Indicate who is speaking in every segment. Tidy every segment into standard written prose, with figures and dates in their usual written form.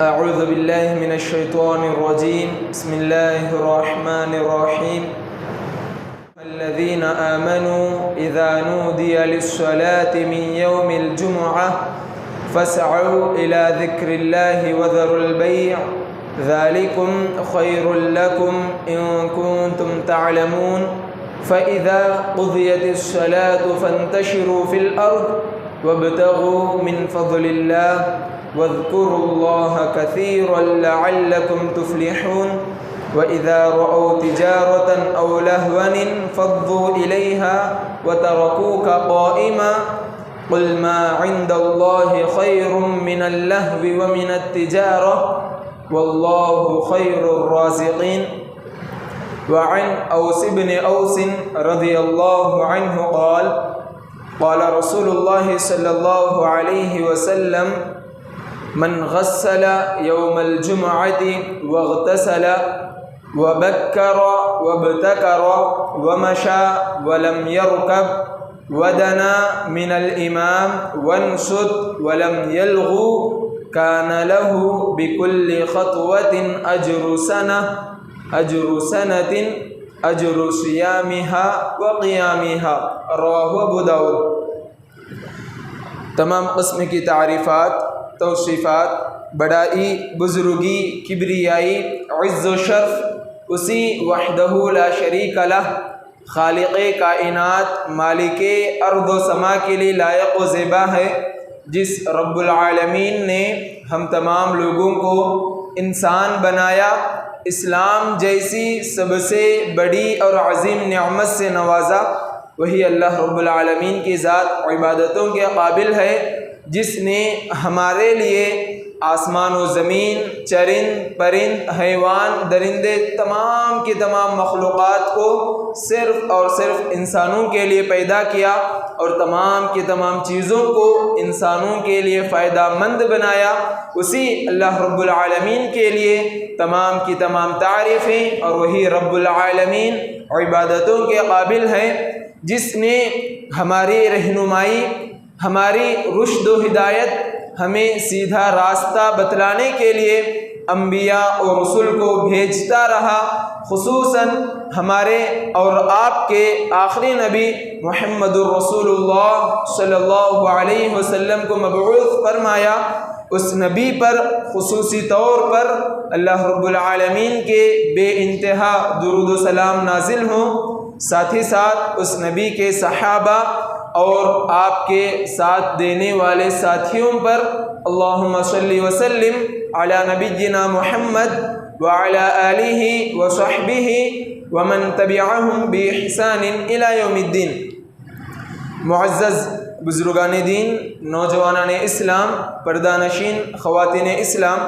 Speaker 1: اعوذ باللہ من الشیطان الرجیم بسم اللہ الرحمن الرحیم الذین آمنوا اذا نودی للصلاة من یوم الجمعہ فاسعوا الى ذکر اللہ وذروا البیع ذلکم خیر لکم ان کنتم تعلمون فإذا قضيت الصلاة فانتشروا في الأرض وابتغوا من فضل الله واذكروا الله كثيرا لعلكم تفلحون وإذا رأوا تجارة أو لهوا انفضوا إليها وتركوك قائما قل ما عند الله خير من اللهو ومن التجارة والله خير الرازقين وعن أوس بن أوس رضي الله عنه قال قال رسول الله صلى الله عليه وسلم من غسل يوم الجمعة واغتسل وبكر وابتكر ومشى ولم يركب ودنا من الإمام وانشد ولم يلغو كان له بكل خطوة أجر سنة أجر صيامها وقيامها رواه ابو داود۔ تمام قسم کی تعریفات، توصیفات، بڑائی، بزرگی، کبریائی، عز و شرف اسی وحدہ لا شریک لہ خالق کائنات مالک ارض و سما کے لیے لائق و زیبا ہے، جس رب العالمین نے ہم تمام لوگوں کو انسان بنایا، اسلام جیسی سب سے بڑی اور عظیم نعمت سے نوازا۔ وہی اللہ رب العالمین کی ذات عبادتوں کے قابل ہے، جس نے ہمارے لیے آسمان و زمین، چرند پرند، حیوان، درندے، تمام کی تمام مخلوقات کو صرف اور صرف انسانوں کے لیے پیدا کیا اور تمام کی تمام چیزوں کو انسانوں کے لیے فائدہ مند بنایا۔ اسی اللہ رب العالمین کے لیے تمام کی تمام تعریفیں، اور وہی رب العالمین عبادتوں کے قابل ہے، جس نے ہماری رہنمائی، ہماری رشد و ہدایت، ہمیں سیدھا راستہ بتلانے کے لیے انبیاء و رسول کو بھیجتا رہا، خصوصاً ہمارے اور آپ کے آخری نبی محمد الرسول اللہ صلی اللہ علیہ وسلم کو مبعوث فرمایا۔ اس نبی پر خصوصی طور پر اللہ رب العالمین کے بے انتہا درود و سلام نازل ہوں، ساتھ ہی ساتھ اس نبی کے صحابہ اور آپ کے ساتھ دینے والے ساتھیوں پر اللہم صلی وسلم علی نبینا محمد وعلی آلہ وصحبہ ومن تبعہم بإحسان الی یوم الدین۔ معزز بزرگان دین، نوجوانان اسلام، پردہ نشین خواتین اسلام،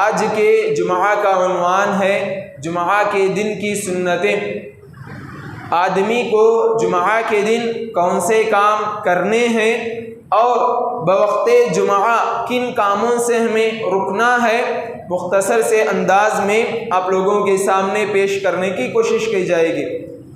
Speaker 1: آج کے جمعہ کا عنوان ہے جمعہ کے دن کی سنتیں۔ آدمی کو جمعہ کے دن کون سے کام کرنے ہیں اور بوقت جمعہ کن کاموں سے ہمیں رکنا ہے، مختصر سے انداز میں آپ لوگوں کے سامنے پیش کرنے کی کوشش کی جائے گی۔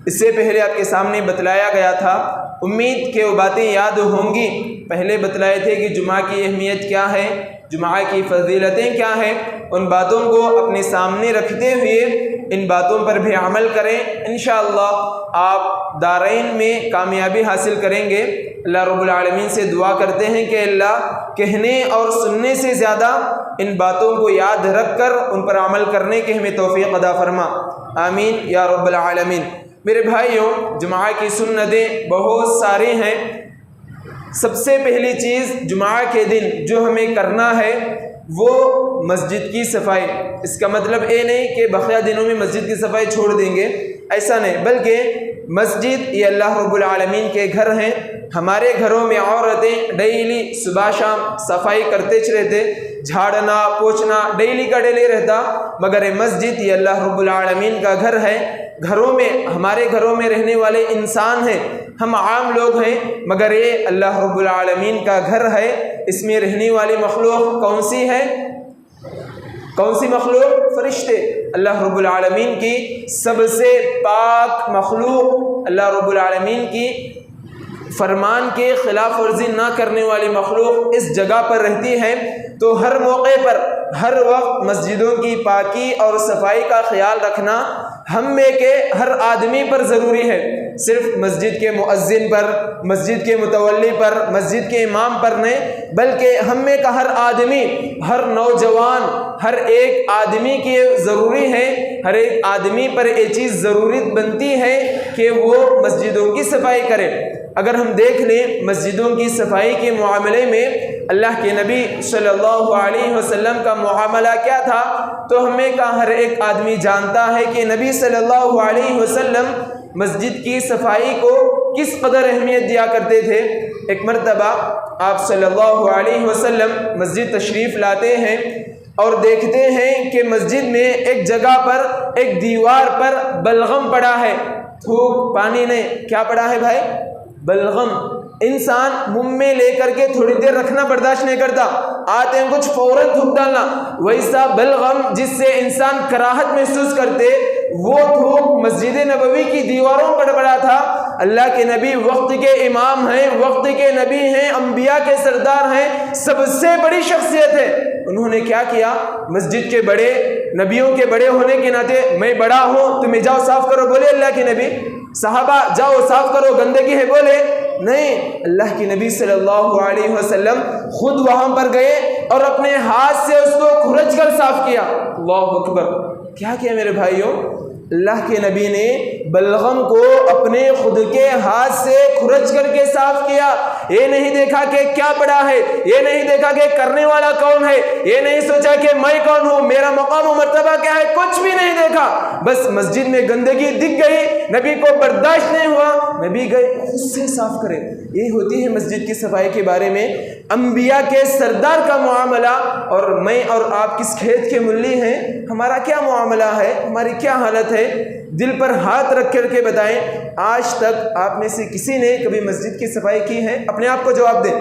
Speaker 1: اس سے پہلے آپ کے سامنے بتلایا گیا تھا، امید کہ وہ باتیں یاد ہوں گی۔ پہلے بتلائے تھے کہ جمعہ کی اہمیت کیا ہے، جمعہ کی فضیلتیں کیا ہیں، ان باتوں کو اپنے سامنے رکھتے ہوئے ان باتوں پر بھی عمل کریں، انشاءاللہ آپ دارین میں کامیابی حاصل کریں گے۔ اللہ رب العالمین سے دعا کرتے ہیں کہ اللہ کہنے اور سننے سے زیادہ ان باتوں کو یاد رکھ کر ان پر عمل کرنے کی ہمیں توفیق عطا فرما، آمین یا رب العالمین۔ میرے بھائیوں، جمعہ کی سنتیں بہت ساری ہیں۔ سب سے پہلی چیز جمعہ کے دن جو ہمیں کرنا ہے وہ مسجد کی صفائی۔ اس کا مطلب یہ نہیں کہ بقیہ دنوں میں مسجد کی صفائی چھوڑ دیں گے، ایسا نہیں، بلکہ مسجد یہ اللہ رب العالمین کے گھر ہیں۔ ہمارے گھروں میں عورتیں ڈیلی صبح شام صفائی کرتے رہتے، جھاڑنا پوچھنا ڈیلی کا ڈیلی رہتا، مگر مسجد یہ اللہ رب العالمین کا گھر ہے۔ گھروں میں، ہمارے گھروں میں رہنے والے انسان ہیں، ہم عام لوگ ہیں، مگر یہ اللہ رب العالمین کا گھر ہے۔ اس میں رہنے والی مخلوق کون سی ہے؟ کون سی مخلوق؟ فرشتے، اللہ رب العالمین کی سب سے پاک مخلوق، اللہ رب العالمین کی فرمان کے خلاف ورزی نہ کرنے والی مخلوق اس جگہ پر رہتی ہے، تو ہر موقع پر ہر وقت مسجدوں کی پاکی اور صفائی کا خیال رکھنا ہم میں کے ہر آدمی پر ضروری ہے۔ صرف مسجد کے مؤذن پر، مسجد کے متولی پر، مسجد کے امام پر نہیں، بلکہ ہم میں کا ہر آدمی، ہر نوجوان، ہر ایک آدمی کی ضروری ہے، ہر ایک آدمی پر یہ چیز ضرورت بنتی ہے کہ وہ مسجدوں کی صفائی کرے۔ اگر ہم دیکھ لیں مسجدوں کی صفائی کے معاملے میں اللہ کے نبی صلی اللہ علیہ وسلم کا معاملہ کیا تھا، تو ہمیں کا ہر ایک آدمی جانتا ہے کہ نبی صلی اللہ علیہ وسلم مسجد کی صفائی کو کس قدر اہمیت دیا کرتے تھے۔ ایک مرتبہ آپ صلی اللہ علیہ وسلم مسجد تشریف لاتے ہیں اور دیکھتے ہیں کہ مسجد میں ایک جگہ پر، ایک دیوار پر بلغم پڑا ہے، تھوک پانی نہیں، کیا پڑا ہے بھائی؟ بلغم۔ انسان منہ میں لے کر کے تھوڑی دیر رکھنا برداشت نہیں کرتا، آتے ہیں کچھ فوراً تھوک ڈالنا، ویسا بلغم جس سے انسان کراہت محسوس کرتے، وہ تھوک مسجد نبوی کی دیواروں پر پڑا تھا۔ اللہ کے نبی وقت کے امام ہیں، وقت کے نبی ہیں، انبیاء کے سردار ہیں، سب سے بڑی شخصیت ہے۔ انہوں نے کیا کیا؟ مسجد کے بڑے، نبیوں کے بڑے ہونے کے ناطے میں بڑا ہوں، تمہیں جاؤ صاف کرو، بولے اللہ کے نبی؟ صحابہ جاؤ صاف کرو، گندگی ہے، بولے نہیں۔ اللہ کے نبی صلی اللہ علیہ وسلم خود وہاں پر گئے اور اپنے ہاتھ سے اس کو کھرچ کر صاف کیا۔ اللہ اکبر! کیا کیا میرے بھائیوں؟ اللہ کے نبی نے بلغم کو اپنے خود کے ہاتھ سے کھرچ کر کے صاف کیا۔ یہ نہیں دیکھا کہ کیا پڑا ہے، یہ نہیں دیکھا کہ کرنے والا کون ہے، یہ نہیں سوچا کہ میں کون ہوں، میرا مقام و مرتبہ کیا ہے، کچھ بھی نہیں دیکھا۔ بس مسجد میں گندگی دکھ گئی، نبی کو برداشت نہیں ہوا، نبی گئے خود سے صاف کرے۔ یہ ہوتی ہے مسجد کی صفائی کے بارے میں انبیاء کے سردار کا معاملہ۔ اور میں اور آپ کس کھیت کے ملی ہیں، ہمارا کیا معاملہ ہے، ہماری کیا حالت ہے؟ دل پر ہاتھ رکھ کر کے بتائیں، آج تک آپ میں سے کسی نے کبھی مسجد کی صفائی کی ہے؟ اپنے آپ کو جواب دیں،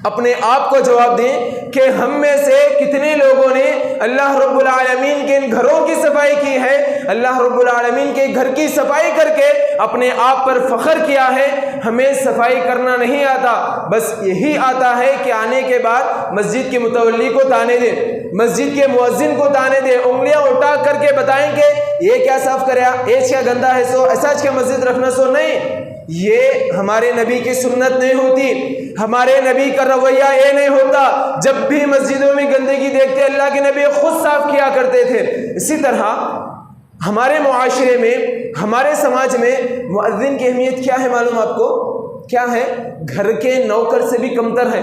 Speaker 1: اپنے آپ کو جواب دیں کہ ہم میں سے کتنے لوگوں نے اللہ رب العالمین کے ان گھروں کی صفائی کی ہے، اللہ رب العالمین کے گھر کی صفائی کر کے اپنے آپ پر فخر کیا ہے۔ ہمیں صفائی کرنا نہیں آتا، بس یہی آتا ہے کہ آنے کے بعد مسجد کے متولی کو تانے دیں، مسجد کے مؤذن کو تانے دیں، انگلیاں اٹھا کر کے بتائیں کہ یہ کیا صاف کریا، ایچ کیا گندا ہے، سو ایسا کیا مسجد رکھنا، سو نہیں۔ یہ ہمارے نبی کی سنت نہیں ہوتی، ہمارے نبی کا رویہ یہ نہیں ہوتا۔ جب بھی مسجدوں میں گندگی دیکھتے اللہ کے نبی خود صاف کیا کرتے تھے۔ اسی طرح ہمارے معاشرے میں، ہمارے سماج میں مؤذن کی اہمیت کیا ہے معلوم آپ کو؟ کیا ہے؟ گھر کے نوکر سے بھی کمتر ہے۔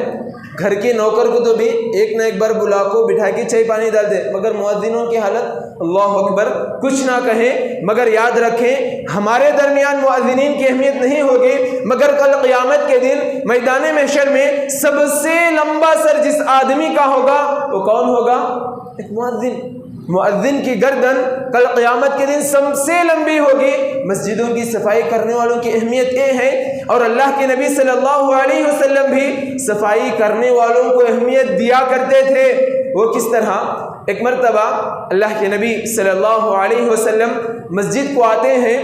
Speaker 1: گھر کے نوکر کو تو بھی ایک نہ ایک بار بلا کو بٹھا کے چائے پانی ڈال دے، مگر مؤذنوں کی حالت اللہ اکبر، کچھ نہ کہیں مگر یاد رکھیں ہمارے درمیان مؤذنین کی اہمیت نہیں ہوگی، مگر کل قیامت کے دن میدان محشر میں سب سے لمبا سر جس آدمی کا ہوگا وہ کون ہوگا؟ ایک مؤذن۔ مؤذن کی گردن کل قیامت کے دن سب سے لمبی ہوگی۔ مسجدوں کی صفائی کرنے والوں کی اہمیت یہ ہے، اور اللہ کے نبی صلی اللہ علیہ وسلم بھی صفائی کرنے والوں کو اہمیت دیا کرتے تھے۔ وہ کس طرح؟ ایک مرتبہ اللہ کے نبی صلی اللہ علیہ وسلم مسجد کو آتے ہیں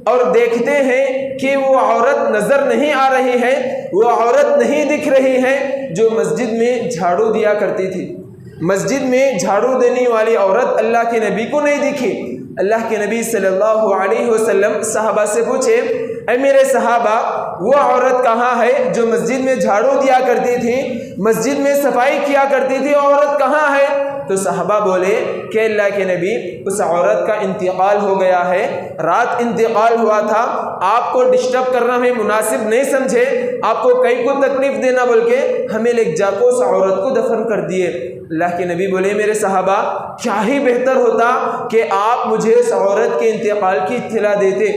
Speaker 1: اور دیکھتے ہیں کہ وہ عورت نظر نہیں آ رہی ہے، وہ عورت نہیں دکھ رہی ہے جو مسجد میں جھاڑو دیا کرتی تھی۔ مسجد میں جھاڑو دینے والی عورت اللہ کے نبی کو نہیں دکھی۔ اللہ کے نبی صلی اللہ علیہ وسلم صحابہ سے پوچھے، اے میرے صحابہ، وہ عورت کہاں ہے جو مسجد میں جھاڑو دیا کرتی تھی، مسجد میں صفائی کیا کرتی تھی، عورت کہاں ہے؟ تو صحابہ بولے کہ اللہ کے نبی اس عورت کا انتقال ہو گیا ہے، رات انتقال ہوا تھا، آپ کو ڈسٹرب کرنا ہمیں مناسب نہیں سمجھے، آپ کو کئی کو تکلیف دینا بول کے ہمیں لے جا کو اس عورت کو دفن کر دیے۔ اللہ کے نبی بولے میرے صحابہ، کیا ہی بہتر ہوتا کہ آپ مجھے اس عورت کے انتقال کی اطلاع دیتے،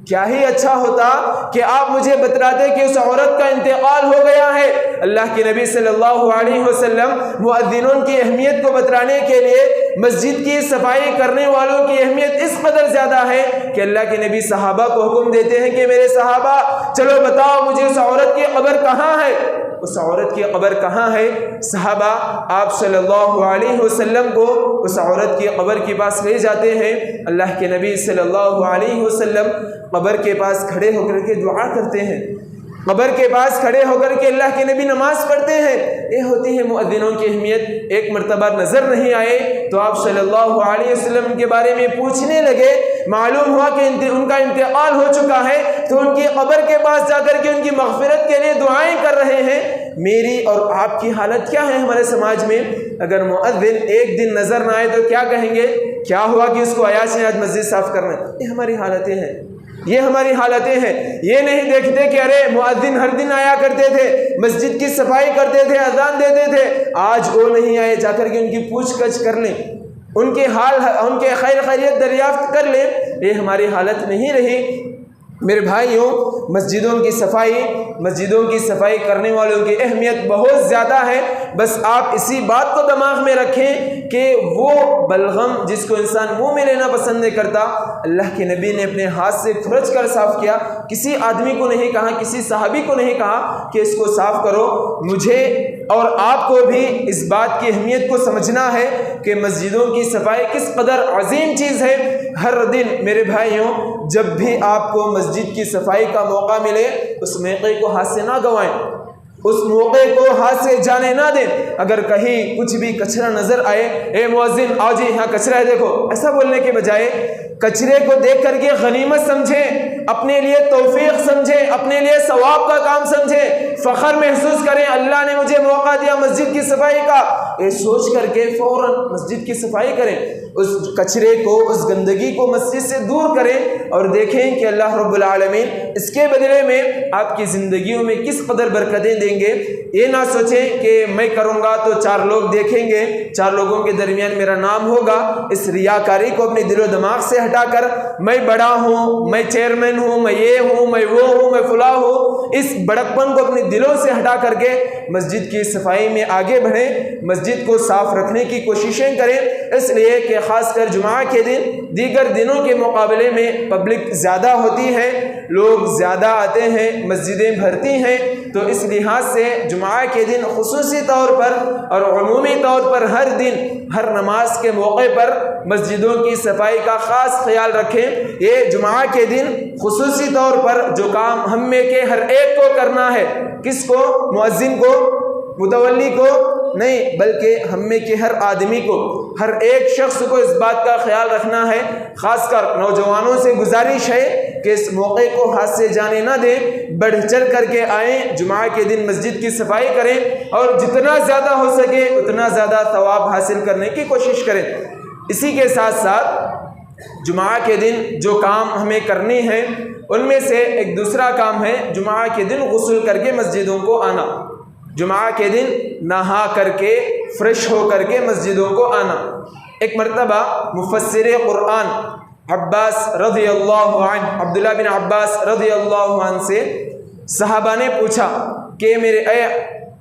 Speaker 1: کیا ہی اچھا ہوتا کہ آپ مجھے بتلاتے کہ اس عورت کا انتقال ہو گیا ہے۔ اللہ کے نبی صلی اللہ علیہ وسلم مؤذنوں کی اہمیت کو بتلانے کے لیے مسجد کی صفائی کرنے والوں کی اہمیت اس قدر زیادہ ہے کہ اللہ کے نبی صحابہ کو حکم دیتے ہیں کہ میرے صحابہ چلو بتاؤ مجھے اس عورت کی قبر کہاں ہے، اس عورت کی قبر کہاں ہے؟ صحابہ آپ صلی اللہ علیہ وسلم کو اس عورت کی قبر کے پاس لے جاتے ہیں۔ اللہ کے نبی صلی اللہ علیہ وسلم قبر کے پاس کھڑے ہو کر کے دعا کرتے ہیں، قبر کے پاس کھڑے ہو کر کے اللہ کے نبی نماز پڑھتے ہیں۔ یہ ہوتی ہے مؤذنوں کی اہمیت۔ ایک مرتبہ نظر نہیں آئے تو آپ صلی اللہ علیہ وسلم کے بارے میں پوچھنے لگے، معلوم ہوا کہ ان کا انتقال ہو چکا ہے، تو ان کی قبر کے پاس جا کر کے ان کی مغفرت کے لیے دعائیں کر رہے ہیں۔ میری اور آپ کی حالت کیا ہے ہمارے سماج میں؟ اگر مؤذن ایک دن نظر نہ آئے تو کیا کہیں گے؟ کیا ہوا کہ اس کو عیاشی آج مسجد صاف کرنا ہے؟ یہ ہماری حالتیں ہیں، یہ ہماری حالتیں ہیں۔ یہ نہیں دیکھتے کہ ارے مؤذن ہر دن آیا کرتے تھے، مسجد کی صفائی کرتے تھے، اذان دیتے تھے، آج وہ نہیں آئے، جا کر کے ان کی پوچھ گچھ کر لیں، ان کے حال، ان کے خیر خیریت دریافت کر لیں۔ یہ ہماری حالت نہیں رہی۔ میرے بھائیوں، مسجدوں کی صفائی کرنے والوں کی اہمیت بہت زیادہ ہے۔ بس آپ اسی بات کو دماغ میں رکھیں کہ وہ بلغم جس کو انسان منہ میں لینا پسند نہیں کرتا، اللہ کے نبی نے اپنے ہاتھ سے کھرچ کر صاف کیا۔ کسی آدمی کو نہیں کہا، کسی صحابی کو نہیں کہا کہ اس کو صاف کرو۔ مجھے اور آپ کو بھی اس بات کی اہمیت کو سمجھنا ہے کہ مسجدوں کی صفائی کس قدر عظیم چیز ہے۔ ہر دن میرے بھائیوں، جب بھی آپ کو مسجد کی صفائی کا موقع ملے، اس موقع کو ہاتھ سے نہ گنوائیں، اس موقع کو ہاتھ سے جانے نہ دیں۔ اگر کہیں کچھ بھی کچرا نظر آئے، اے مؤذن آؤ جی یہاں کچرا ہے دیکھو، ایسا بولنے کے بجائے کچرے کو دیکھ کر کے غنیمت سمجھیں، اپنے لیے توفیق سمجھیں، اپنے لیے ثواب کا کام سمجھیں، فخر محسوس کریں، اللہ نے مجھے موقع دیا مسجد کی صفائی کا، یہ سوچ کر کے فوراً مسجد کی صفائی کریں، اس کچرے کو، اس گندگی کو مسجد سے دور کریں، اور دیکھیں کہ اللہ رب العالمین اس کے بدلے میں آپ کی زندگیوں میں کس قدر برکتیں دیں گے۔ یہ نہ سوچیں کہ میں کروں گا تو 4 لوگ دیکھیں گے، 4 لوگوں کے درمیان میرا نام ہوگا۔ اس ریاکاری کو اپنے دل و دماغ سے ہٹا کر میں بڑا ہوں، میں چیئرمین ہوں، میں یہ ہوں، میں وہ ہوں، میں فلاں ہوں، اس بڑکپن کو اپنے دلوں سے ہٹا کر کے مسجد کی صفائی میں آگے بڑھیں، مسجد کو صاف رکھنے کی کوششیں کریں۔ اس لیے کہ خاص کر جمعہ کے دن دیگر دنوں کے مقابلے میں پبلک زیادہ ہوتی ہے، لوگ زیادہ آتے ہیں، مسجدیں بھرتی ہیں، تو اس لحاظ سے جمعہ کے دن خصوصی طور پر اور عمومی طور پر ہر دن ہر نماز کے موقع پر مسجدوں کی صفائی کا خاص خیال رکھیں۔ یہ جمعہ کے دن خصوصی طور پر جو کام ہم میں کے ہر ایک کو کرنا ہے، کس کو؟ مؤذن کو، متولی کو نہیں، بلکہ ہم میں کے ہر آدمی کو، ہر ایک شخص کو اس بات کا خیال رکھنا ہے۔ خاص کر نوجوانوں سے گزارش ہے کہ اس موقع کو ہاتھ سے جانے نہ دیں، بڑھ چڑھ کر کے آئیں، جمعہ کے دن مسجد کی صفائی کریں، اور جتنا زیادہ ہو سکے اتنا زیادہ ثواب حاصل کرنے کی کوشش کریں۔ اسی کے ساتھ ساتھ جمعہ کے دن جو کام ہمیں کرنے ہیں ان میں سے ایک دوسرا کام ہے جمعہ کے دن غسل کر کے مسجدوں کو آنا، جمعہ کے دن نہا کر کے فریش ہو کر کے مسجدوں کو آنا۔ ایک مرتبہ مفسر قرآن عباس رضی اللہ عنہ، عبداللہ بن عباس رضی اللہ عنہ سے صحابہ نے پوچھا کہ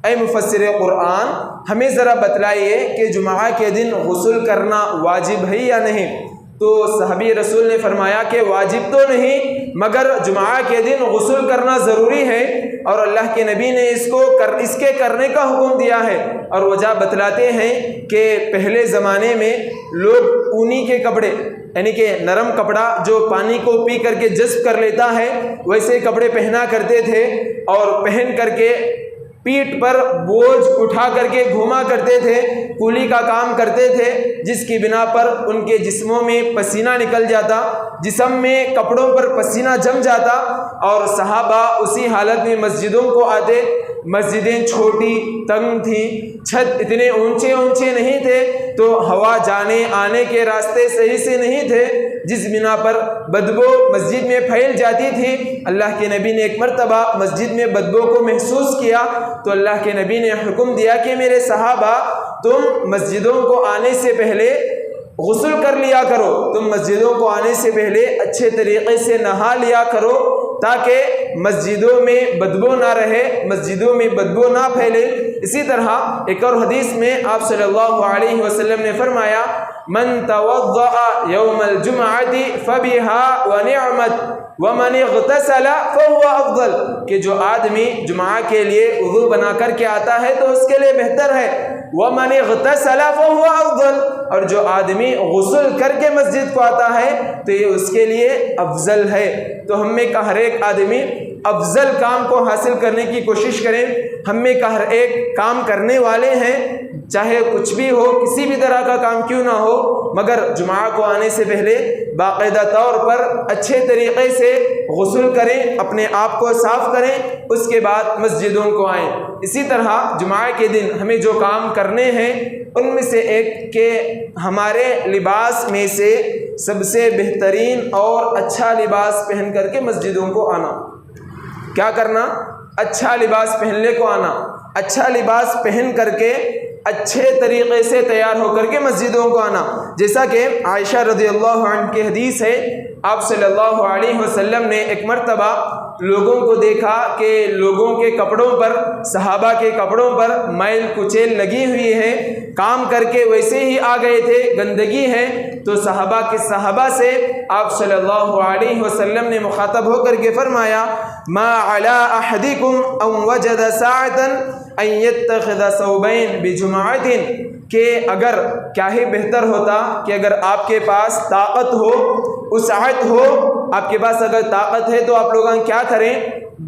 Speaker 1: اے مفسر قرآن، ہمیں ذرا بتلائیے کہ جمعہ کے دن غسل کرنا واجب ہے یا نہیں؟ تو صحابی رسول نے فرمایا کہ واجب تو نہیں، مگر جمعہ کے دن غسل کرنا ضروری ہے، اور اللہ کے نبی نے اس کے کرنے کا حکم دیا ہے۔ اور وجہ بتلاتے ہیں کہ پہلے زمانے میں لوگ اونی کے کپڑے، یعنی کہ نرم کپڑا جو پانی کو پی کر کے جذب کر لیتا ہے، ویسے کپڑے پہنا کرتے تھے، اور پہن کر کے پیٹھ پر بوجھ اٹھا کر کے گھوما کرتے تھے، کولی کا کام کرتے تھے، جس کی بنا پر ان کے جسموں میں پسینہ نکل جاتا، جسم میں کپڑوں پر پسینہ جم جاتا، اور صحابہ اسی حالت میں مسجدوں کو آتے۔ مسجدیں چھوٹی تنگ تھیں، چھت اتنے اونچے نہیں تھے، تو ہوا جانے آنے کے راستے صحیح سے نہیں تھے، جس بنا پر بدبو مسجد میں پھیل جاتی تھی۔ اللہ کے نبی نے ایک مرتبہ مسجد میں بدبو کو محسوس کیا، تو اللہ کے نبی نے حکم دیا کہ میرے صحابہ، تم مسجدوں کو آنے سے پہلے غسل کر لیا کرو، تم مسجدوں کو آنے سے پہلے اچھے طریقے سے نہا لیا کرو، تاکہ مسجدوں میں بدبو نہ رہے، مسجدوں میں بدبو نہ پھیلے۔ اسی طرح ایک اور حدیث میں آپ صلی اللہ علیہ وسلم نے فرمایا، من توضأ یوم الجمعۃ فبها ونعمت ومن اغتسل فهو افضل، کہ جو آدمی جمعہ کے لیے وضو بنا کر کے آتا ہے تو اس کے لیے بہتر ہے، ومن اغتسل فهو افضل، اور جو آدمی غسل کر کے مسجد کو آتا ہے تو یہ اس کے لیے افضل ہے۔ تو ہم میں کا ہر ایک آدمی افضل کام کو حاصل کرنے کی کوشش کریں۔ ہم میں کا ہر ایک کام کرنے والے ہیں، چاہے کچھ بھی ہو، کسی بھی طرح کا کام کیوں نہ ہو، مگر جمعہ کو آنے سے پہلے باقاعدہ طور پر اچھے طریقے سے غسل کریں، اپنے آپ کو صاف کریں، اس کے بعد مسجدوں کو آئیں۔ اسی طرح جمعہ کے دن ہمیں جو کام کرنے ہیں ان میں سے ایک کہ ہمارے لباس میں سے سب سے بہترین اور اچھا لباس پہن کر کے مسجدوں کو آنا۔ کیا کرنا؟ اچھا لباس پہننے کو آنا، اچھا لباس پہن کر کے اچھے طریقے سے تیار ہو کر کے مسجدوں کو آنا۔ جیسا کہ عائشہ رضی اللہ عنہ کی حدیث ہے، آپ صلی اللہ علیہ وسلم نے ایک مرتبہ لوگوں کو دیکھا کہ لوگوں کے کپڑوں پر، صحابہ کے کپڑوں پر میل کچیل لگی ہوئی ہے، کام کر کے ویسے ہی آ گئے تھے، گندگی ہے، تو صحابہ سے آپ صلی اللہ علیہ وسلم نے مخاطب ہو کر کے فرمایا، ما علی احدکم ان وجد ساعتا ان یتخذ ثوبین بجمعۃ، کہ اگر کیا ہی بہتر ہوتا کہ اگر آپ کے پاس طاقت ہو، وسعت ہو، آپ کے پاس اگر طاقت ہے تو آپ لوگ کیا کریں،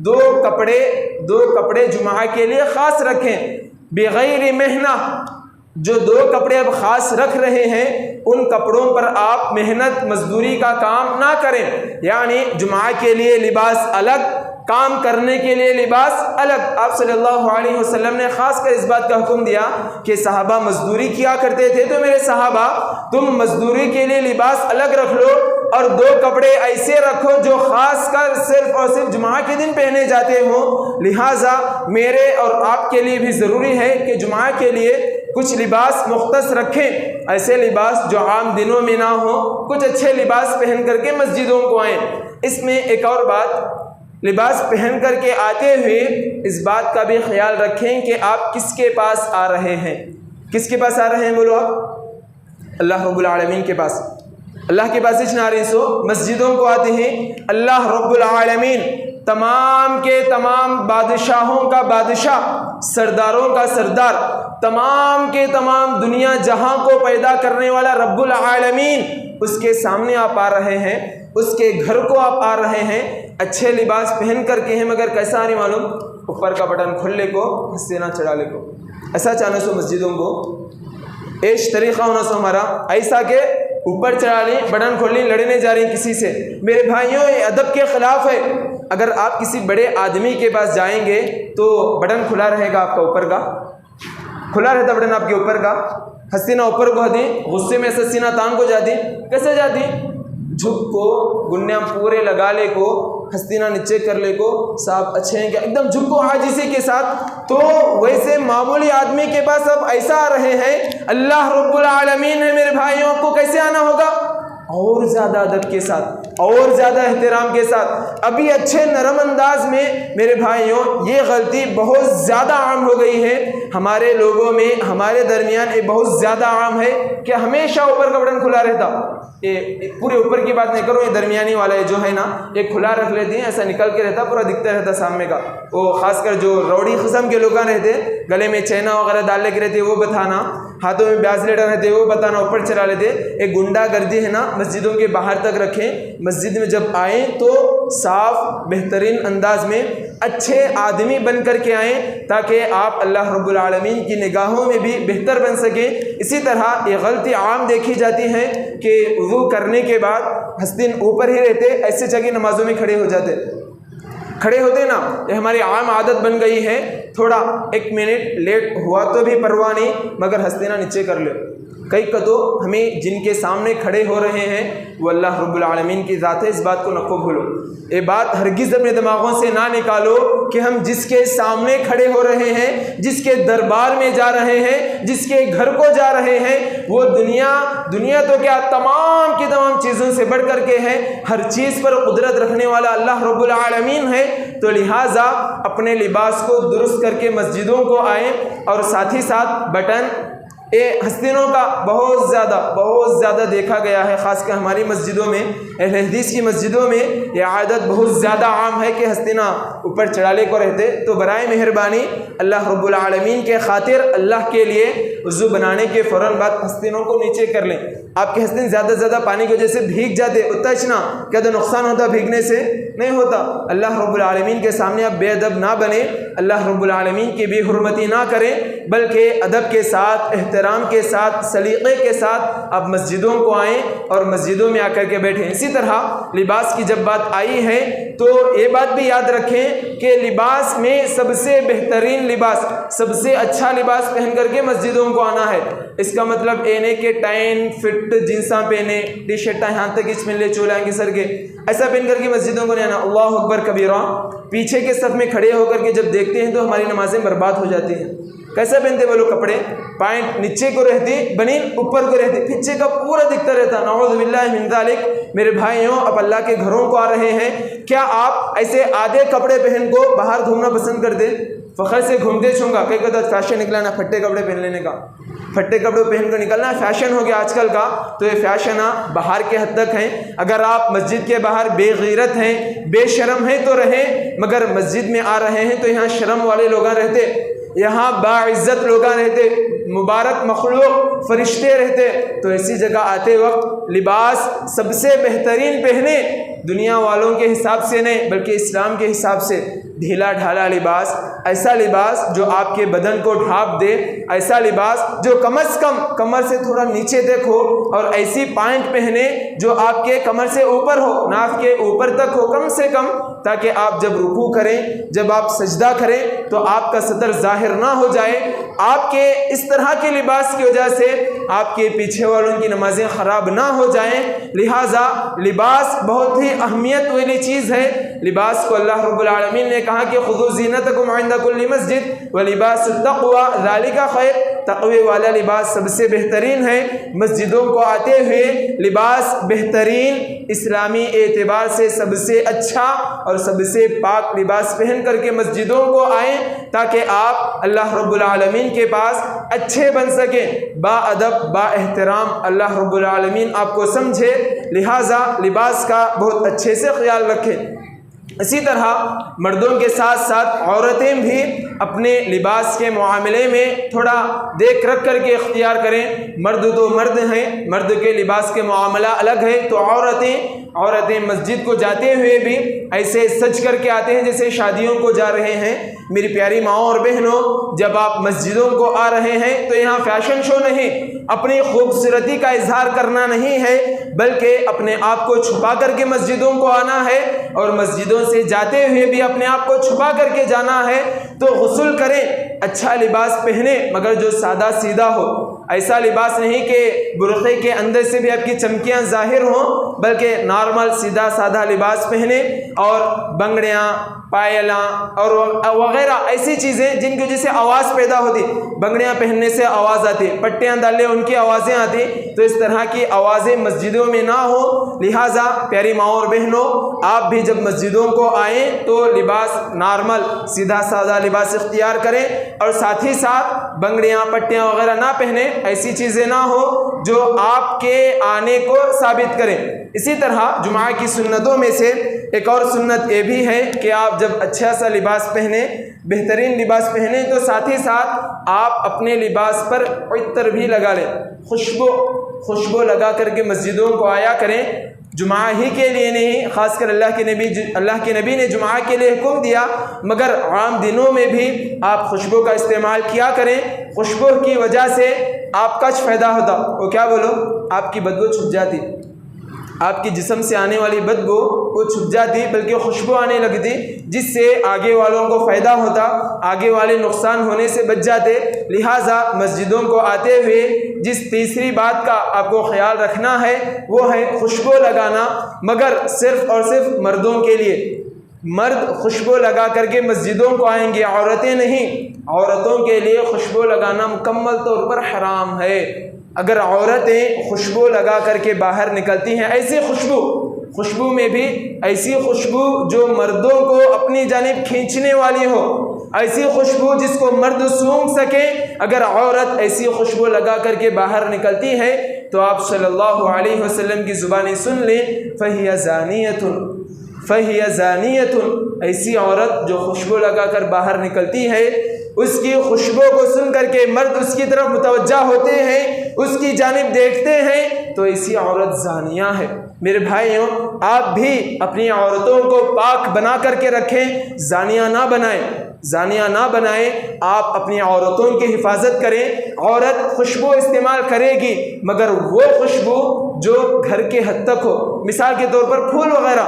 Speaker 1: دو کپڑے جمعہ کے لیے خاص رکھیں، بغیر محنہ۔ جو دو کپڑے اب خاص رکھ رہے ہیں ان کپڑوں پر آپ محنت مزدوری کا کام نہ کریں، یعنی جمعہ کے لیے لباس الگ، کام کرنے کے لیے لباس الگ۔ آپ صلی اللہ علیہ وسلم نے خاص کر اس بات کا حکم دیا کہ صحابہ مزدوری کیا کرتے تھے، تو میرے صحابہ تم مزدوری کے لیے لباس الگ رکھ لو اور دو کپڑے ایسے رکھو جو خاص کر صرف اور صرف جمعہ کے دن پہنے جاتے ہوں۔ لہٰذا میرے اور آپ کے لیے بھی ضروری ہے کہ جمعہ کے لیے کچھ لباس مختص رکھیں، ایسے لباس جو عام دنوں میں نہ ہو، کچھ اچھے لباس پہن کر کے مسجدوں کو آئیں۔ اس میں ایک اور بات، لباس پہن کر کے آتے ہوئے اس بات کا بھی خیال رکھیں کہ آپ کس کے پاس آ رہے ہیں۔ کس کے پاس آ رہے ہیں بولو آپ؟ اللہ رب العالمین کے پاس۔ اللہ کے پاس اشناری سو مسجدوں کو آتے ہیں، اللہ رب العالمین تمام کے تمام بادشاہوں کا بادشاہ، سرداروں کا سردار، تمام کے تمام دنیا جہاں کو پیدا کرنے والا رب العالمین، اس کے سامنے آپ آ رہے ہیں، اس کے گھر کو آپ آ رہے ہیں، اچھے لباس پہن کر کے ہیں، مگر کیسا نہیں معلوم، اوپر کا بٹن کھل لے کو، سینہ چڑھا لے کو، ایسا چاہنے سو مسجدوں کو ایش طریقہ ہونا سو ہمارا ایسا کہ اوپر چڑھا لیں، بٹن کھول لیں، لڑنے جا رہی ہیں کسی سے۔ میرے بھائیوں یہ ادب کے خلاف ہے۔ اگر آپ کسی بڑے آدمی کے پاس جائیں گے تو بٹن کھلا رہے گا، آپ کا اوپر کا کھلا رہتا بٹن آپ کے اوپر کا، حسینہ اوپر کو دی، غصے میں سے سینہ تان کو جاتی، کیسے جاتی؟ جھک کو گنیا پورے لگا لے کو، ہستینہ نیچے کر لے کو، صاحب اچھے ہیں کیا، ایک دم جھک کو عاجزی کے ساتھ۔ تو ویسے معمولی آدمی کے پاس اب ایسا آ رہے ہیں، اللہ رب العالمین ہے میرے بھائیوں، آپ کو کیسے آنا ہوگا؟ اور زیادہ ادب کے ساتھ، اور زیادہ احترام کے ساتھ، ابھی اچھے نرم انداز میں۔ میرے بھائیوں یہ غلطی بہت زیادہ عام ہو گئی ہے ہمارے لوگوں میں، ہمارے درمیان یہ بہت زیادہ عام ہے کہ ہمیشہ اوپر کا بٹن کھلا رہتا۔ یہ پورے اوپر کی بات نہیں کرو، یہ درمیانی والا جو ہے نا، یہ کھلا رکھ لیتے ہیں، ایسا نکل کے رہتا، پورا دکھتا رہتا سامنے کا۔ وہ خاص کر جو روڑی قسم کے لوگ رہتے، گلے میں چینا وغیرہ ڈالنے کے رہتے وہ بتانا، ہاتھوں میں بیاز لیٹر رہتے وہ بتانا، اوپر چلا لیتے۔ ایک گنڈا گردی ہے نا، مسجدوں کے باہر تک رکھیں، مسجد میں جب آئیں تو صاف بہترین انداز میں اچھے آدمی بن کر کے آئیں، تاکہ آپ اللہ رب العالمین کی نگاہوں میں بھی بہتر بن سکیں۔ اسی طرح یہ غلطی عام دیکھی جاتی ہے کہ وضو کرنے کے بعد ہستین اوپر ہی رہتے، ایسے جگہ نمازوں میں کھڑے ہو جاتے، کھڑے ہوتے نا، یہ ہماری عام عادت بن گئی ہے، تھوڑا 1 منٹ لیٹ ہوا تو بھی پرواہ نہیں، مگر ہستینہ نیچے کر لے۔ کئی کدو ہمیں جن کے سامنے کھڑے ہو رہے ہیں وہ اللہ رب العالمین کی ذات ہے، اس بات کو نہ کو بھولو۔ یہ بات ہرگز اپنے دماغوں سے نہ نکالو کہ ہم جس کے سامنے کھڑے ہو رہے ہیں، جس کے دربار میں جا رہے ہیں، جس کے گھر کو جا رہے ہیں، وہ دنیا تو کیا تمام کی تمام چیزوں سے بڑھ کر کے ہے، ہر چیز پر قدرت رکھنے والا اللہ رب العالمین ہے۔ تو لہٰذا اپنے لباس کو درست کر کے مسجدوں کو آئیں، اور ساتھ ہی ساتھ بٹن ہستینوں کا بہت زیادہ دیکھا گیا ہے، خاص کر ہماری مسجدوں میں، اہل حدیث کی مسجدوں میں یہ عادت بہت زیادہ عام ہے کہ ہستینہ اوپر چڑھالے کو رہتے تو برائے مہربانی اللہ رب العالمین کے خاطر اللہ کے لیے وضو بنانے کے فوراً بعد ہستینوں کو نیچے کر لیں. آپ کے ہستین زیادہ سے زیادہ پانی کی وجہ سے بھیگ جاتے اتنا اچنا کیا تو نقصان ہوتا بھیگنے سے نہیں ہوتا. اللہ رب العالمین کے سامنے آپ بے ادب نہ بنے, اللہ رب العالمین کی بھی حرمتی نہ کریں, بلکہ ادب کے ساتھ, احترام کے ساتھ, سلیقے کے ساتھ آپ مسجدوں کو آئیں اور مسجدوں میں آ کر کے بیٹھیں. اسی طرح لباس کی جب بات آئی ہے تو یہ بات بھی یاد رکھیں کہ لباس میں سب سے بہترین لباس, سب سے اچھا لباس پہن کر کے مسجدوں کو آنا ہے. اس کا مطلب یہ نہیں کہ ٹائن فٹ جینساں پہنے, ٹی شرٹاں یہاں تک اس میں لے چولہاں کے سر کے, ایسا پہن کر کے مسجدوں کو نہیں آنا. اللہ اکبر کبیرہ, پیچھے کے صف میں کھڑے ہو کر کے جب دیکھتے ہیں تو ہماری نمازیں برباد ہو جاتی ہیں. کیسا پہنتے وہ لوگ کپڑے, پینٹ نیچے کو رہتی, بنین اوپر کو رہتی, پیچھے کا پورا دکھتا رہتا. نعوذ باللہ من ذالک. میرے بھائیوں, اب اللہ کے گھروں کو آ رہے ہیں, کیا آپ ایسے آدھے کپڑے پہن کو باہر گھومنا پسند کرتے؟ فخر سے گھومتے چھونگا, کئی کہتا فیشن نکلا نا پھٹے کپڑے پہن لینے کا, پھٹے کپڑے پہن کر نکلنا فیشن ہو گیا آج کل کا. تو یہ فیشن باہر کے حد تک ہیں. اگر آپ مسجد کے باہر بے غیرت ہیں, بے شرم ہیں تو رہیں, مگر مسجد میں آ رہے ہیں تو یہاں شرم والے لوگ رہتے, یہاں باعزت لوگ رہتے, مبارک مخلوق فرشتے رہتے. تو ایسی جگہ آتے وقت لباس سب سے بہترین پہنے, دنیا والوں کے حساب سے نہیں بلکہ اسلام کے حساب سے. ڈھیلا ڈھالا لباس, ایسا لباس جو آپ کے بدن کو ڈھانپ دے, ایسا لباس جو کم از کم کمر سے تھوڑا نیچے تک ہو, اور ایسی پینٹ پہنے جو آپ کے کمر سے اوپر ہو, ناف کے اوپر تک ہو کم سے کم, تاکہ آپ جب رکوع کریں, جب آپ سجدہ کریں تو آپ کا صدر ظاہر نہ ہو جائے. آپ کے اس طرح کے لباس کی وجہ سے آپ کے پیچھے والوں کی نمازیں خراب نہ ہو جائیں. لہٰذا لباس بہت ہی اہمیت والی چیز ہے. لباس کو اللہ رب العالمین نے کہا کہ خذوا زینتکم عند کل مسجد ولباس التقوی ذالک خیر. تقوی والا لباس سب سے بہترین ہے. مسجدوں کو آتے ہوئے لباس بہترین, اسلامی اعتبار سے سب سے اچھا اور سب سے پاک لباس پہن کر کے مسجدوں کو آئیں, تاکہ آپ اللہ رب العالمین کے پاس اچھے بن سکیں, با ادب با احترام. اللہ رب العالمین آپ کو سمجھے, لہٰذا لباس کا بہت اچھے سے خیال رکھیں. اسی طرح مردوں کے ساتھ ساتھ عورتیں بھی اپنے لباس کے معاملے میں تھوڑا دیکھ رکھ کر کے اختیار کریں. مرد تو مرد ہیں, مرد کے لباس کے معاملہ الگ ہے, تو عورتیں مسجد کو جاتے ہوئے بھی ایسے سج کر کے آتے ہیں جیسے شادیوں کو جا رہے ہیں. میری پیاری ماؤں اور بہنوں, جب آپ مسجدوں کو آ رہے ہیں تو یہاں فیشن شو نہیں, اپنی خوبصورتی کا اظہار کرنا نہیں ہے, بلکہ اپنے آپ کو چھپا کر کے مسجدوں کو آنا ہے, اور مسجدوں سے جاتے ہوئے بھی اپنے آپ کو چھپا کر کے جانا ہے. تو غسل کریں, اچھا لباس پہنے, مگر جو سادہ سیدھا ہو. ایسا لباس نہیں کہ برقعے کے اندر سے بھی آپ کی چمکیاں ظاہر ہوں, بلکہ نارمل سیدھا سادہ لباس پہنے, اور بنگڑیاں, پائلاں اور وغیرہ ایسی چیزیں جن کی وجہ سے آواز پیدا ہوتی. بنگڑیاں پہننے سے آواز آتی, پٹیاں ڈال لیں ان کی آوازیں آتی, تو اس طرح کی آوازیں مسجدوں میں نہ ہو. لہٰذا پیاری ماؤں اور بہنوں, آپ بھی جب مسجدوں کو آئیں تو لباس نارمل سیدھا سادہ لباس اختیار کریں, اور ساتھ ہی ساتھ بنگڑیاں پٹیاں وغیرہ نہ پہنیں, ایسی چیزیں نہ ہو جو آپ کے آنے کو ثابت کریں. اسی طرح جمعہ کی سنتوں میں سے ایک اور سنت یہ بھی ہے کہ آپ جب اچھا سا لباس پہنیں, بہترین لباس پہنیں, تو ساتھ ہی ساتھ آپ اپنے لباس پر عطر بھی لگا لیں, خوشبو لگا کر کے مسجدوں کو آیا کریں. جمعہ ہی کے لیے نہیں, خاص کر اللہ کے نبی نے جمعہ کے لیے حکم دیا, مگر عام دنوں میں بھی آپ خوشبو کا استعمال کیا کریں. خوشبو کی وجہ سے آپ کا فائدہ ہوتا. وہ کیا بولو, آپ کی بدبو چھپ جاتی, آپ کی جسم سے آنے والی بدبو وہ چھپ جاتی, بلکہ خوشبو آنے لگتی, جس سے آگے والوں کو فائدہ ہوتا, آگے والے نقصان ہونے سے بچ جاتے. لہٰذا مسجدوں کو آتے ہوئے جس تیسری بات کا آپ کو خیال رکھنا ہے وہ ہے خوشبو لگانا, مگر صرف اور صرف مردوں کے لیے. مرد خوشبو لگا کر کے مسجدوں کو آئیں گے, عورتیں نہیں. عورتوں کے لیے خوشبو لگانا مکمل طور پر حرام ہے. اگر عورتیں خوشبو لگا کر کے باہر نکلتی ہیں, ایسی خوشبو میں بھی ایسی خوشبو جو مردوں کو اپنی جانب کھینچنے والی ہو, ایسی خوشبو جس کو مرد سونگھ سکے, اگر عورت ایسی خوشبو لگا کر کے باہر نکلتی ہے تو آپ صلی اللہ علیہ وسلم کی زبانی سن لیں, فَهِيَ زَانِيَةٌ, فَهِيَ زَانِيَةٌ، ایسی عورت جو خوشبو لگا کر باہر نکلتی ہے، اس کی خوشبو کو سن کر کے مرد اس کی طرف متوجہ ہوتے ہیں، اس کی جانب دیکھتے ہیں، تو ایسی عورت زانیہ ہے۔ میرے بھائیوں، آپ بھی اپنی عورتوں کو پاک بنا کر کے رکھیں، زانیہ نہ بنائیں، زانیہ نہ بنائیں۔ آپ اپنی عورتوں کی حفاظت کریں۔ عورت خوشبو استعمال کرے گی مگر وہ خوشبو جو گھر کے حد تک ہو۔ مثال کے طور پر پھول وغیرہ،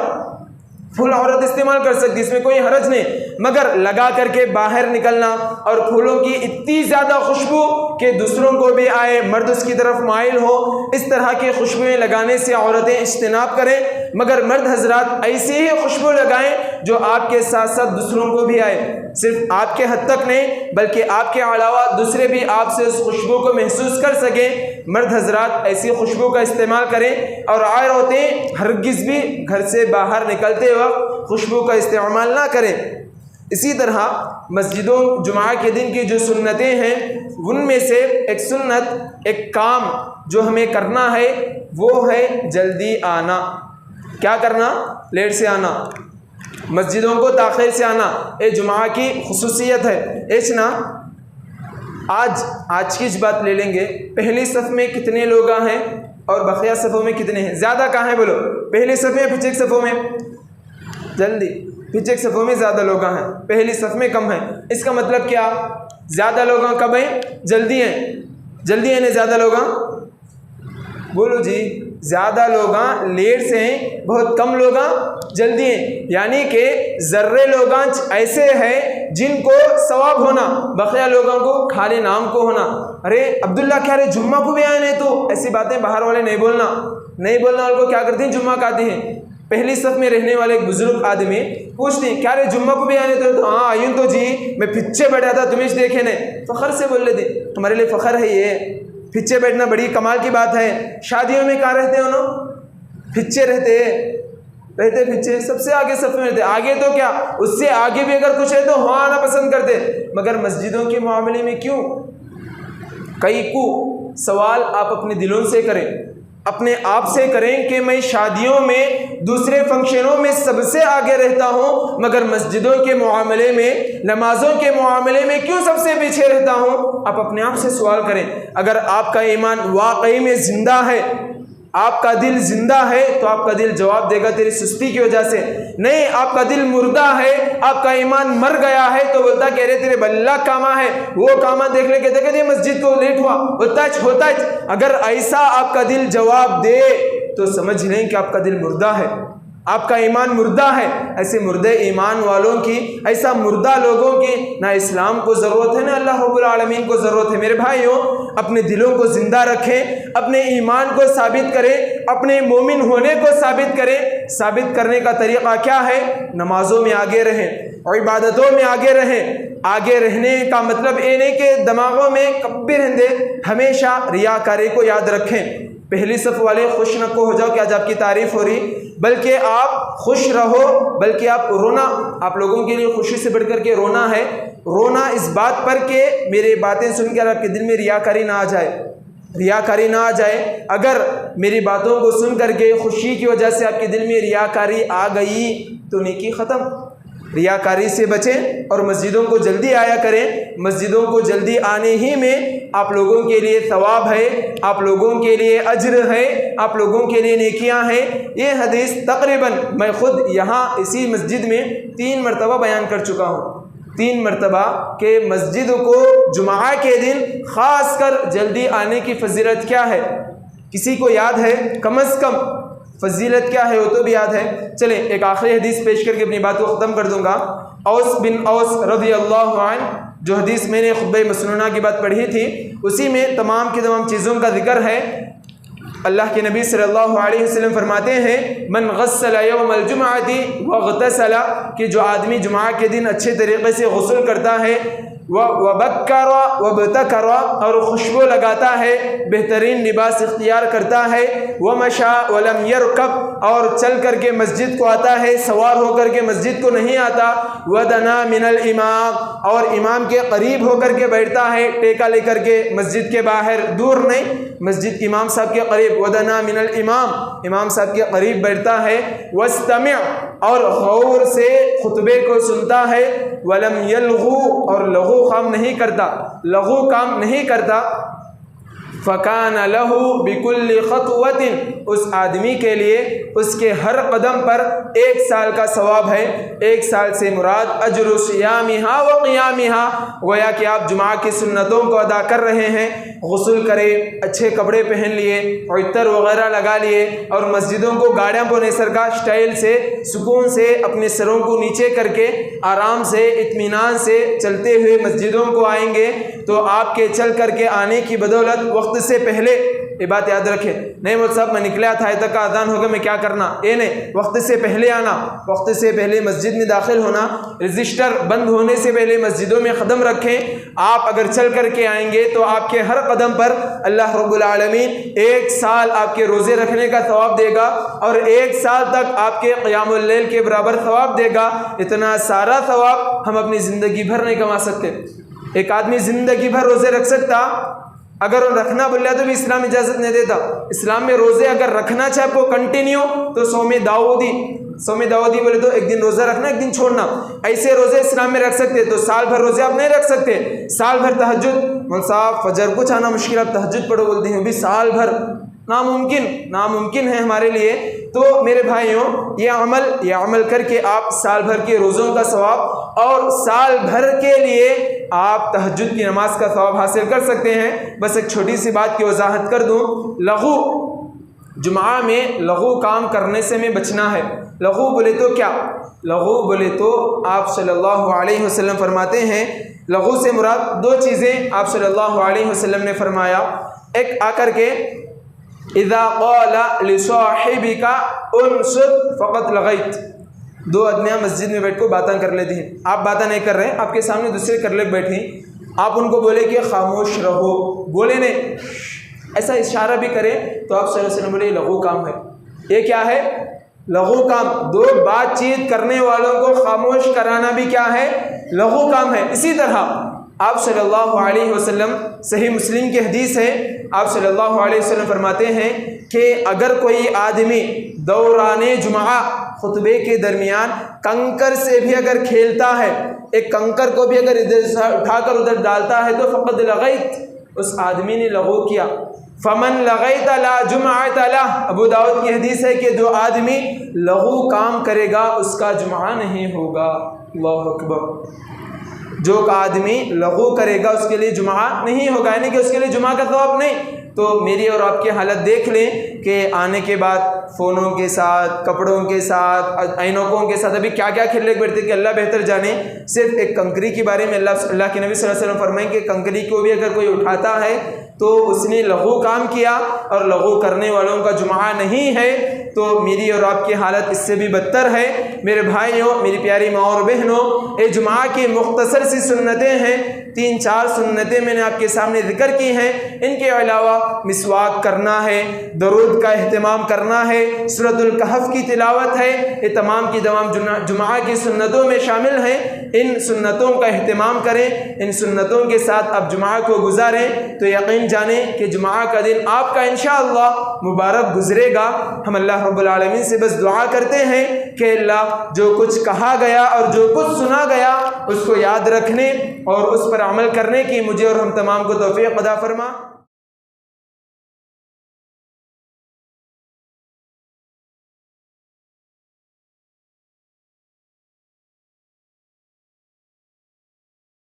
Speaker 1: پھول عورت استعمال کر سکتی، اس میں کوئی حرج نہیں، مگر لگا کر کے باہر نکلنا اور پھولوں کی اتنی زیادہ خوشبو کہ دوسروں کو بھی آئے، مرد اس کی طرف مائل ہو، اس طرح کی خوشبوئیں لگانے سے عورتیں اجتناب کریں۔ مگر مرد حضرات ایسی ہی خوشبو لگائیں جو آپ کے ساتھ ساتھ دوسروں کو بھی آئے، صرف آپ کے حد تک نہیں بلکہ آپ کے علاوہ دوسرے بھی آپ سے اس خوشبو کو محسوس کر سکیں۔ مرد حضرات ایسی خوشبو کا استعمال کریں، اور عورتیں ہرگز بھی گھر سے باہر نکلتے وقت خوشبو کا استعمال نہ کریں۔ اسی طرح مسجدوں جمعہ کے دن کی جو سنتیں ہیں، ان میں سے ایک سنت، ایک کام جو ہمیں کرنا ہے وہ ہے جلدی آنا۔ کیا کرنا؟ لیٹ سے آنا، مسجدوں کو تاخیر سے آنا، یہ جمعہ کی خصوصیت ہے۔ نا آج کی بات لے لیں گے، پہلی صف میں کتنے لوگ ہیں اور بقیہ صفوں میں کتنے ہیں؟ زیادہ کہاں ہیں بولو؟ پہلی صف میں، پچھے صفوں میں؟ جلدی، پچھے صفوں میں زیادہ لوگ ہیں، پہلی صف میں کم ہیں۔ اس کا مطلب کیا؟ زیادہ لوگ کب ہیں؟ جلدی ہیں، جلدی ہیں، زیادہ لوگ بولو جی، زیادہ لوگ لیٹ سے ہیں، بہت کم لوگ جلدی ہیں، یعنی کہ ذرے لوگ ایسے ہیں جن کو ثواب ہونا، بقیہ لوگوں کو خالی نام کو ہونا۔ ارے عبداللہ کیا رہے جمعہ کو بھی آئے نہیں، تو ایسی باتیں باہر والے نہیں بولنا والے کو کیا کرتے ہیں؟ جمعہ کا آتے ہیں۔ پہلی صف میں رہنے والے ایک بزرگ آدمی پوچھتے ہیں کیا رے جمعہ کو بھی آنے تو ہاں آئین تو جی میں پیچھے بیٹھا تھا، تمہیں دیکھے نہیں، فخر سے بول لیتے ہمارے لیے فخر ہے، یہ پیچھے بیٹھنا بڑی کمال کی بات ہے۔ شادیوں میں کہاں رہتے ہیں انہوں؟ پیچھے رہتے پیچھے، سب سے آگے صف میں رہتے، آگے تو کیا اس سے آگے بھی اگر کچھ ہے تو ہاں آنا پسند کرتے، مگر مسجدوں کے معاملے میں کیوں؟ کئی کو سوال آپ اپنے دلوں سے کریں، اپنے آپ سے کریں کہ میں شادیوں میں، دوسرے فنکشنوں میں سب سے آگے رہتا ہوں، مگر مسجدوں کے معاملے میں، نمازوں کے معاملے میں کیوں سب سے پیچھے رہتا ہوں؟ آپ اپنے آپ سے سوال کریں۔ اگر آپ کا ایمان واقعی میں زندہ ہے، آپ کا دل زندہ ہے، تو آپ کا دل جواب دے گا تیری سستی کی وجہ سے۔ نہیں، آپ کا دل مردہ ہے، آپ کا ایمان مر گیا ہے، تو بولتا کہ ارے تیرے بلّہ کاما ہے، وہ کاما دیکھ لے کہتے کہ مسجد کو لیٹ ہوا، ہوتا ہے۔ اگر ایسا آپ کا دل جواب دے تو سمجھ لیں کہ آپ کا دل مردہ ہے، آپ کا ایمان مردہ ہے۔ ایسے مردے ایمان والوں کی، ایسا مردہ لوگوں کی نہ اسلام کو ضرورت ہے نہ اللہ رب العالمین کو ضرورت ہے۔ میرے بھائیوں، اپنے دلوں کو زندہ رکھیں، اپنے ایمان کو ثابت کریں، اپنے مومن ہونے کو ثابت کریں۔ ثابت کرنے کا طریقہ کیا ہے؟ نمازوں میں آگے رہیں اور عبادتوں میں آگے رہیں۔ آگے رہنے کا مطلب یہ نہیں کہ دماغوں میں کبھی رہندے، ہمیشہ ریاکاری کو یاد رکھیں۔ پہلی صف والے خوش نہ ہو جاؤ کہ آج آپ کی تعریف ہو رہی، بلکہ آپ خوش رہو، بلکہ آپ رونا، آپ لوگوں کے لیے خوشی سے بڑھ کر کے رونا ہے۔ رونا اس بات پر کہ میری باتیں سن کر آپ کے دل میں ریاکاری نہ آ جائے، ریاکاری نہ آ جائے۔ اگر میری باتوں کو سن کر کے خوشی کی وجہ سے آپ کے دل میں ریاکاری آ گئی تو نیکی ختم۔ ریاکاری سے بچیں اور مسجدوں کو جلدی آیا کریں۔ مسجدوں کو جلدی آنے ہی میں آپ لوگوں کے لیے ثواب ہے، آپ لوگوں کے لیے اجر ہے، آپ لوگوں کے لیے نیکیاں ہیں۔ یہ حدیث تقریباً میں خود یہاں اسی مسجد میں 3 مرتبہ بیان کر چکا ہوں، 3 مرتبہ کہ مسجد کو جمعہ کے دن خاص کر جلدی آنے کی فضیلت کیا ہے؟ کسی کو یاد ہے؟ کم از کم فضیلت کیا ہے وہ تو بھی یاد ہے۔ چلیں ایک آخری حدیث پیش کر کے اپنی بات کو ختم کر دوں گا۔ اوس بن اوس رضی اللہ عنہ، جو حدیث میں نے خطبہ مسنونہ کی بات پڑھی تھی، اسی میں تمام کی تمام چیزوں کا ذکر ہے۔ اللہ کے نبی صلی اللہ علیہ وسلم فرماتے ہیں من غسل یوم الجمعۃ واغتسل، کہ جو آدمی جمعہ کے دن اچھے طریقے سے غسل کرتا ہے، وبکر وابتکر، اور خوشبو لگاتا ہے، بہترین لباس اختیار کرتا ہے، ومشى ولم يركب، اور چل کر کے مسجد کو آتا ہے، سوار ہو کر کے مسجد کو نہیں آتا، ودنا من الامام، اور امام کے قریب ہو کر کے بیٹھتا ہے، ٹیکا لے کر کے مسجد کے باہر، دور نہیں، مسجد امام صاحب کے قریب، ودنا من الامام، امام صاحب کے قریب بیٹھتا ہے، واستمع، اور غور سے خطبے کو سنتا ہے، ولم یلغو، اور لغو کام نہیں کرتا، فکان لہ بکل خطوۃ، اس آدمی کے لیے اس کے ہر قدم پر 1 سال کا ثواب ہے۔ 1 سال سے مراد اجر صیامہا و قیامہا، گویا کہ آپ جمعہ کی سنتوں کو ادا کر رہے ہیں، غسل کرے، اچھے کپڑے پہن لیے، عطر وغیرہ لگا لیے، اور مسجدوں کو گاڑیاں پونے سر کا اسٹائل سے، سکون سے اپنے سروں کو نیچے کر کے آرام سے اطمینان سے چلتے ہوئے مسجدوں کو آئیں گے، تو آپ کے چل کر کے آنے کی بدولت وقت سے پہلے، یہ بات یاد رکھیں، نہیں مول صاحب میں نکلا تھا تک کا اذان ہوگا میں کیا کرنا، یہ نہیں، وقت سے پہلے آنا، وقت سے پہلے مسجد میں داخل ہونا، رجسٹر بند ہونے سے پہلے مسجدوں میں قدم رکھیں۔ آپ اگر چل کر کے آئیں گے تو آپ کے ہر قدم پر اللہ رب العالمین 1 سال آپ کے روزے رکھنے کا ثواب دے گا، اور 1 سال تک آپ کے قیام اللیل کے برابر ثواب دے گا۔ اتنا سارا ثواب ہم اپنی زندگی بھر نہیں کما سکتے۔ ایک آدمی زندگی بھر روزے رکھ سکتا، اگر وہ رکھنا بولے تو بھی اسلام اجازت نہیں دیتا۔ اسلام میں روزے اگر رکھنا چاہے کو کنٹینیو تو صوم داؤدی بولے تو 1 دن روزہ رکھنا، 1 دن چھوڑنا، ایسے روزے اسلام میں رکھ سکتے۔ تو سال بھر روزے آپ نہیں رکھ سکتے۔ سال بھر تہجد، صاحب فجر کو آنا مشکل، آپ تہجد پڑھو بولتے ہیں، بھی سال بھر ناممکن ہے ہمارے لیے۔ تو میرے بھائیوں، یہ عمل کر کے آپ سال بھر کے روزوں کا ثواب اور سال بھر کے لیے آپ تہجد کی نماز کا ثواب حاصل کر سکتے ہیں۔ بس ایک چھوٹی سی بات کی وضاحت کر دوں، جمعہ میں لغو کام کرنے سے میں بچنا ہے۔ لغو بولے تو کیا؟ لغو بولے تو آپ صلی اللہ علیہ وسلم فرماتے ہیں، لغو سے مراد 2 چیزیں آپ صلی اللہ علیہ وسلم نے فرمایا۔ ایک آ کر کے اذا قال لصاحبک انصت فقط لغیت، 2 آدمیاں مسجد میں بیٹھ کو باتیں کر لیتی ہیں، آپ باتیں نہیں کر رہے ہیں، آپ کے سامنے دوسرے کر لے بیٹھیں، آپ ان کو بولے کہ خاموش رہو، بولے نہیں، ایسا اشارہ بھی کریں تو آپ صلی اللہ علیہ وسلم بولے یہ لغو کام ہے۔ یہ کیا ہے؟ لغو کام۔ 2 بات چیت کرنے والوں کو خاموش کرانا بھی کیا ہے؟ لغو کام ہے۔ اسی طرح آپ صلی اللہ علیہ وسلم، صحیح مسلم کی حدیث ہے، آپ صلی اللہ علیہ وسلم فرماتے ہیں کہ اگر کوئی آدمی دوران جمعہ خطبے کے درمیان کنکر سے بھی اگر کھیلتا ہے، ایک کنکر کو بھی اگر ادھر اٹھا کر ادھر ڈالتا ہے تو فقد لغیت، اس آدمی نے لغو کیا۔ فمن لغیت لا جمعۃ لہ، ابو داؤد کی حدیث ہے کہ جو آدمی لغو کام کرے گا اس کا جمعہ نہیں ہوگا۔ اللہ اکبر۔ جو آدمی لغو کرے گا اس کے لیے جمعہ نہیں ہوگا، یعنی کہ اس کے لیے جمعہ کا ثواب نہیں۔ تو میری اور آپ کی حالت دیکھ لیں کہ آنے کے بعد فونوں کے ساتھ، کپڑوں کے ساتھ، اینوکوں کے ساتھ ابھی کیا کیا کھیلنے بیٹھتے کہ اللہ بہتر جانے۔ صرف ایک کنکری کے بارے میں اللہ کے نبی صلی اللہ علیہ وسلم فرمائیں کہ کنکری کو بھی اگر کوئی اٹھاتا ہے تو اس نے لغو کام کیا، اور لغو کرنے والوں کا جمعہ نہیں ہے۔ تو میری اور آپ کی حالت اس سے بھی بدتر ہے۔ میرے بھائیوں، میری پیاری ماں اور بہنوں، یہ جمعہ کی مختصر سی سنتیں ہیں، 3-4 سنتیں میں نے آپ کے سامنے ذکر کی ہیں۔ ان کے علاوہ مسواک کرنا ہے، درود کا اہتمام کرنا ہے، سورۃ الکہف کی تلاوت ہے، یہ تمام کی تمام جمعہ کی سنتوں میں شامل ہیں۔ ان سنتوں کا اہتمام کریں، ان سنتوں کے ساتھ آپ جمعہ کو گزاریں تو یقین جانیں کہ جمعہ کا دن آپ کا انشاءاللہ مبارک گزرے گا۔ ہم اللہ رب العالمین سے بس دعا کرتے ہیں کہ اللہ جو کچھ کہا گیا اور جو کچھ سنا گیا اس کو یاد رکھنے اور اس پر عمل کرنے کی مجھے اور ہم تمام کو توفیق عطا فرما۔